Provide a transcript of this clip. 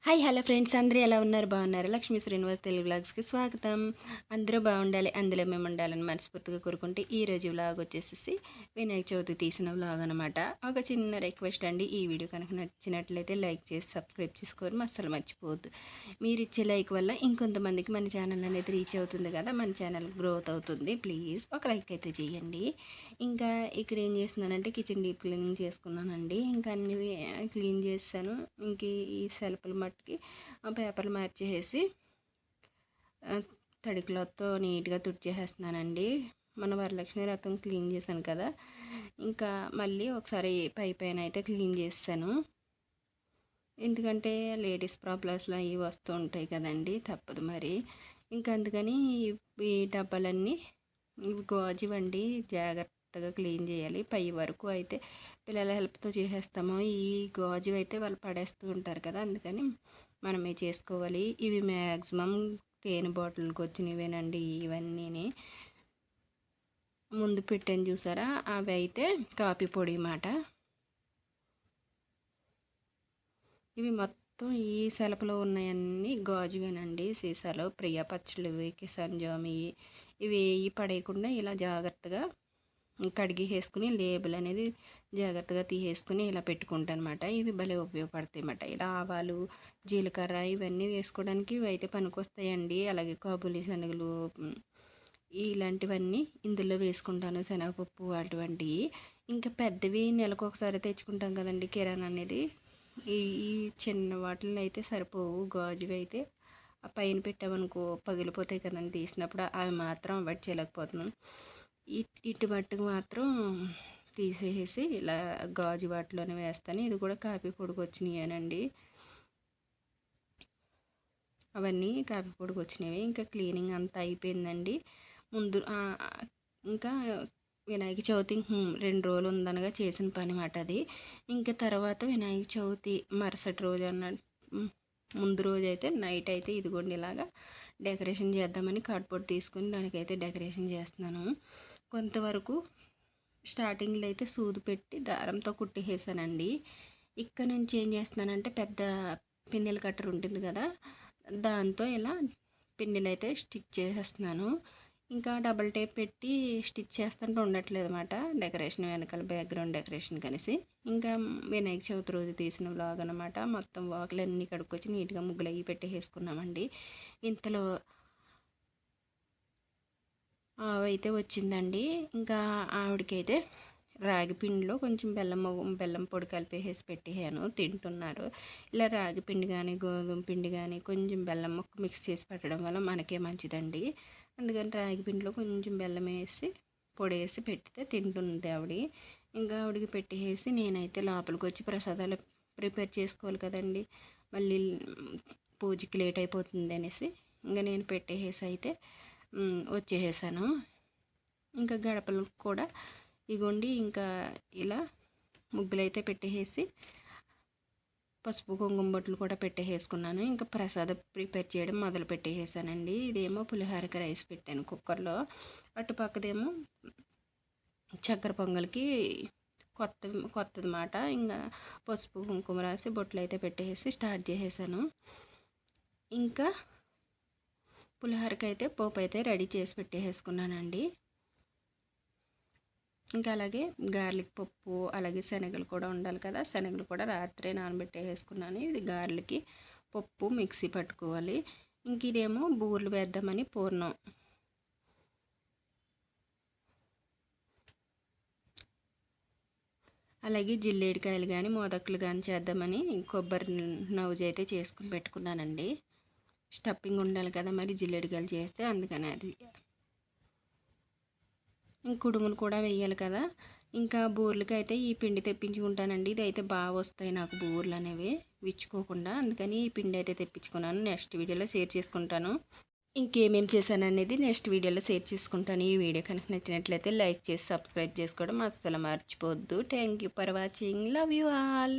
Hi hello friends, అందరూ ఎలా ఉన్నారు? బాగున్నారు? లక్ష్మీ శ్రీనివాస్ తెలుగు వ్లాగ్స్కి స్వాగతం. అందరూ బాగుండాలి, అందులో మేము ఉండాలని మనస్ఫూర్తిగా కోరుకుంటే ఈరోజు వ్లాగ్ వచ్చేసేసి వినాయక చవితి తీసిన వ్లాగ్ అనమాట. ఒక చిన్న రిక్వెస్ట్ అండి, ఈ వీడియో కనుక నచ్చినట్లయితే లైక్ చేసి సబ్స్క్రైబ్ చేసుకోరు అస్సలు మర్చిపోవద్దు. మీరు ఇచ్చే లైక్ వల్ల ఇంకొంతమందికి మన ఛానల్ అనేది రీచ్ అవుతుంది కదా, మన ఛానల్ గ్రోత్ అవుతుంది. ప్లీజ్ ఒక లైక్ అయితే చేయండి. ఇంకా ఇక్కడ ఏం చేస్తున్నానంటే కిచెన్ డీప్ క్లీనింగ్ చేసుకున్నానండి. ఇంకా అన్ని క్లీన్ చేశాను. ఇంక ఈ సెల్ఫ్లు మట్టుకి పేపర్లు మార్చేసి తడి క్లాత్తో నీట్గా తుడిచేసేస్తున్నానండి. మన వరలక్ష్మి వ్రతం క్లీన్ చేశాను కదా, ఇంకా మళ్ళీ ఒకసారి పైన అయితే క్లీన్ చేస్తాను. ఎందుకంటే లేడీస్ ప్రాబ్లమ్స్లో అవి వస్తూ ఉంటాయి కదండి, తప్పదు మరి. ఇంకా అందుకని ఈ డబ్బాలన్నీ ఇవి గాజువండి, జాగ్రత్తగా క్లీన్ చేయాలి. పై వరకు అయితే పిల్లల హెల్ప్తో చేసేస్తాము. ఈ గాజు అయితే వాళ్ళు పడేస్తూ ఉంటారు కదా, అందుకని మనమే చేసుకోవాలి. ఇవి మ్యాక్సిమం తేనె బాటిల్కి వచ్చినవేనండి ఇవన్నీ. ముందు పెట్టాను చూసారా, అవి అయితే కాఫీ పొడి మాట. ఇవి మొత్తం ఈ సెలపులో ఉన్నాయన్నీ గాజువేనండి, సీసాలో. ప్రియా పచ్చళ్ళు, కిసాన్ జామి, ఇవి పడేయకుండా ఇలా జాగ్రత్తగా కడిగి వేసుకుని లేబుల్ అనేది జాగ్రత్తగా తీసేసుకుని ఇలా పెట్టుకుంటాను అనమాట. ఇవి భలే ఉపయోగపడతాయి అన్నమాట. ఇలా ఆవాలు, జీలకర్ర ఇవన్నీ వేసుకోవడానికి ఇవి అయితే పనికొస్తాయండి. అలాగే కాబూలి శనగలు ఇలాంటివన్నీ ఇందులో వేసుకుంటాను, శనగపప్పు అటువంటివి. ఇంకా పెద్దవి నెలకు ఒకసారి తెచ్చుకుంటాం కదండి కిరాణా అనేది. ఈ ఈ చిన్న వాటిల్లో అయితే సరిపోవు. గాజువి అయితే ఆ పైన పెట్టామనుకో పగిలిపోతాయి కదండి తీసినప్పుడు, అవి మాత్రం అవాయిడ్ చేయలేకపోతున్నాం. ఇటు మట్టుకు మాత్రం తీసేసి ఇలా గాజు వాటిలోనే వేస్తాను. ఇది కూడా కాఫీ పొడికి వచ్చినాయేనండి, అవన్నీ కాఫీ పొడికి వచ్చినవి. ఇంకా క్లీనింగ్ అంతా అయిపోయిందండి. ముందు ఇంకా వినాయక చవితి 2 రోజులు ఉందనగా చేసిన పని మాట అది. ఇంకా తర్వాత వినాయక చవితి మరుసటి రోజు ముందు రోజు అయితే నైట్ అయితే ఇదిగోండి ఇలాగా డెకరేషన్ చేద్దామని కార్డ్బోర్డ్ తీసుకుని దానికైతే డెకరేషన్ చేస్తున్నాను. కొంతవరకు స్టార్టింగ్లో అయితే సూది పెట్టి దారంతో కుట్టేసానండి. ఇక్కడ నుంచి ఏం చేస్తున్నానంటే పెద్ద పిన్నెల కట్టర్ ఉంటుంది కదా, దాంతో ఇలా పిన్నెలు అయితే స్టిచ్ చేసేస్తున్నాను. ఇంకా డబల్ టేప్ పెట్టి స్టిచ్ చేస్తుంటే ఉండట్లేదు అనమాట, డెకరేషన్ వెనకాల బ్యాక్గ్రౌండ్ డెకరేషన్ కలిసి. ఇంకా వినాయక చవితి రోజు తీసిన వ్లాగ్ అనమాట. మొత్తం వాకులన్నీ కడుక్కొచ్చి నీట్గా ముగ్గులు అవి పెట్టేసుకున్నామండి. ఇంతలో అయితే వచ్చిందండి. ఇంకా ఆవిడకైతే రాగి పిండిలో కొంచెం బెల్లం పొడి కలిపేసి పెట్టేసాను, తింటున్నారు. ఇలా రాగి పిండి కానీ గోధుమ పిండి కానీ కొంచెం బెల్లం ముక్క మిక్స్ చేసి పెట్టడం వల్ల మనకే మంచిదండి. అందుకని రాగి పిండిలో కొంచెం బెల్లం వేసి పొడి వేసి పెడితే తింటుంది ఆవిడ. ఇంకా ఆవిడకి పెట్టేసి నేనైతే లోపలికి వచ్చి ప్రసాదాలు ప్రిపేర్ చేసుకోవాలి కదండి, మళ్ళీ పూజకి లేట్ అయిపోతుంది అనేసి ఇంకా నేను పెట్టేసి అయితే వచ్చేసాను. ఇంకా గడపలు కూడా ఇగోండి ఇంకా ఇలా ముగ్గులైతే పెట్టేసి పసుపు కుంకుమ బొట్లు కూడా పెట్టేసుకున్నాను. ఇంకా ప్రసాదం ప్రిపేర్ చేయడం మొదలు పెట్టేసానండి. ఇదేమో పులిహోరకి రైస్ పెట్టాను కుక్కర్లో, అటుపక్కదేమో చక్కెర పొంగల్కి కొత్తది మాట. ఇంకా పసుపు కుంకుమ రాసి బొట్లు అయితే పెట్టేసి స్టార్ట్ చేసేసాను. ఇంకా పులిహోరకి అయితే పోపు అయితే రెడీ చేసి పెట్టేసుకున్నానండి. ఇంకా అలాగే గార్లిక్ పప్పు, అలాగే శనగలు కూడా ఉండాలి కదా, శనగలు కూడా రాత్రే నానబెట్టేసుకున్నాను. ఇది గార్లిక్కి పప్పు మిక్సీ పట్టుకోవాలి. ఇంక ఇదేమో బూరెలు వేద్దామని పూర్ణం. అలాగే జిల్లేడికాయలు కానీ మోదకులు కానీ చేద్దామని కొబ్బరి నవ్వుజ అయితే చేసుకుని పెట్టుకున్నానండి. స్టఫింగ్ ఉండాలి కదా మరి జిల్లేడికాయలు చేస్తే, అందుకని అది. కుడుములు కూడా వేయాలి కదా. ఇంకా బూర్లకి అయితే ఈ పిండి తెప్పించుకుంటానండి. ఇది అయితే బాగా వస్తాయి నాకు బూర్లు అనేవి విచ్చుకోకుండా, అందుకని ఈ పిండి అయితే తెప్పించుకున్నాను. నెక్స్ట్ వీడియోలో షేర్ చేసుకుంటాను. ఇంకేమేమి చేశాను అనేది నెక్స్ట్ వీడియోలో షేర్ చేసుకుంటాను. ఈ వీడియో కనుక నచ్చినట్లయితే లైక్ చేసి సబ్స్క్రైబ్ చేసుకోవడం అస్సలు మర్చిపోవద్దు. Thank you for watching. Love you all.